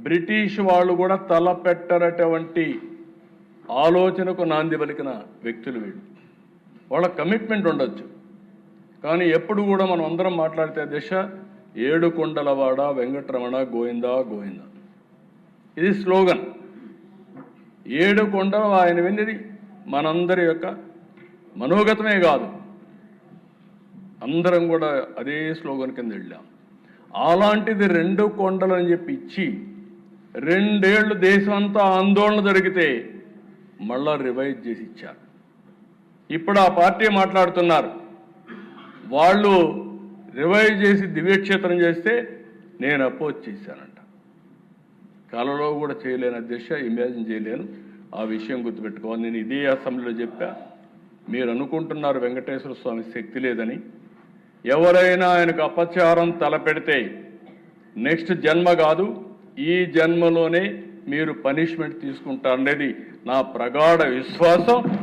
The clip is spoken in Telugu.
బ్రిటిష్ వాళ్ళు కూడా తలపెట్టరటువంటి ఆలోచనకు నాంది పలికిన వ్యక్తులు వీళ్ళు. వాళ్ళ కమిట్మెంట్ ఉండొచ్చు, కానీ ఎప్పుడు కూడా మనం అందరం మాట్లాడితే దిశ ఏడుకొండలవాడ వెంకటరమణ గోవిందా గోవిందా, ఇది స్లోగన్. ఏడుకొండలు ఆయన విన్నది మనందరి యొక్క మనోగతమే కాదు, అందరం కూడా అదే స్లోగన్ కింద వెళ్ళాం. అలాంటిది 2 కొండలు అని చెప్పి ఇచ్చి 2 ఏళ్ళు దేశం అంతా ఆందోళన జరిగితే మళ్ళా రివైజ్ చేసి ఇచ్చారు. ఇప్పుడు ఆ పార్టీ మాట్లాడుతున్నారు, వాళ్ళు రివైజ్ చేసి దివ్యక్షేత్రం చేస్తే నేను అపోజ్ చేశానంట. కలలో కూడా చేయలేని అధ్యక్ష, ఇమాజిన్ చేయలేను. ఆ విషయం గుర్తుపెట్టుకోవాలి. నేను ఇదే అసెంబ్లీలో చెప్పా, మీరు అనుకుంటున్నారు వెంకటేశ్వర స్వామి శక్తి లేదని. ఎవరైనా ఆయనకు అపచారం తలపెడితే నెక్స్ట్ జన్మ కాదు, ఈ జన్మలోనే మీరు పనిష్మెంట్ తీసుకుంటారనేది నా ప్రగాఢ విశ్వాసం.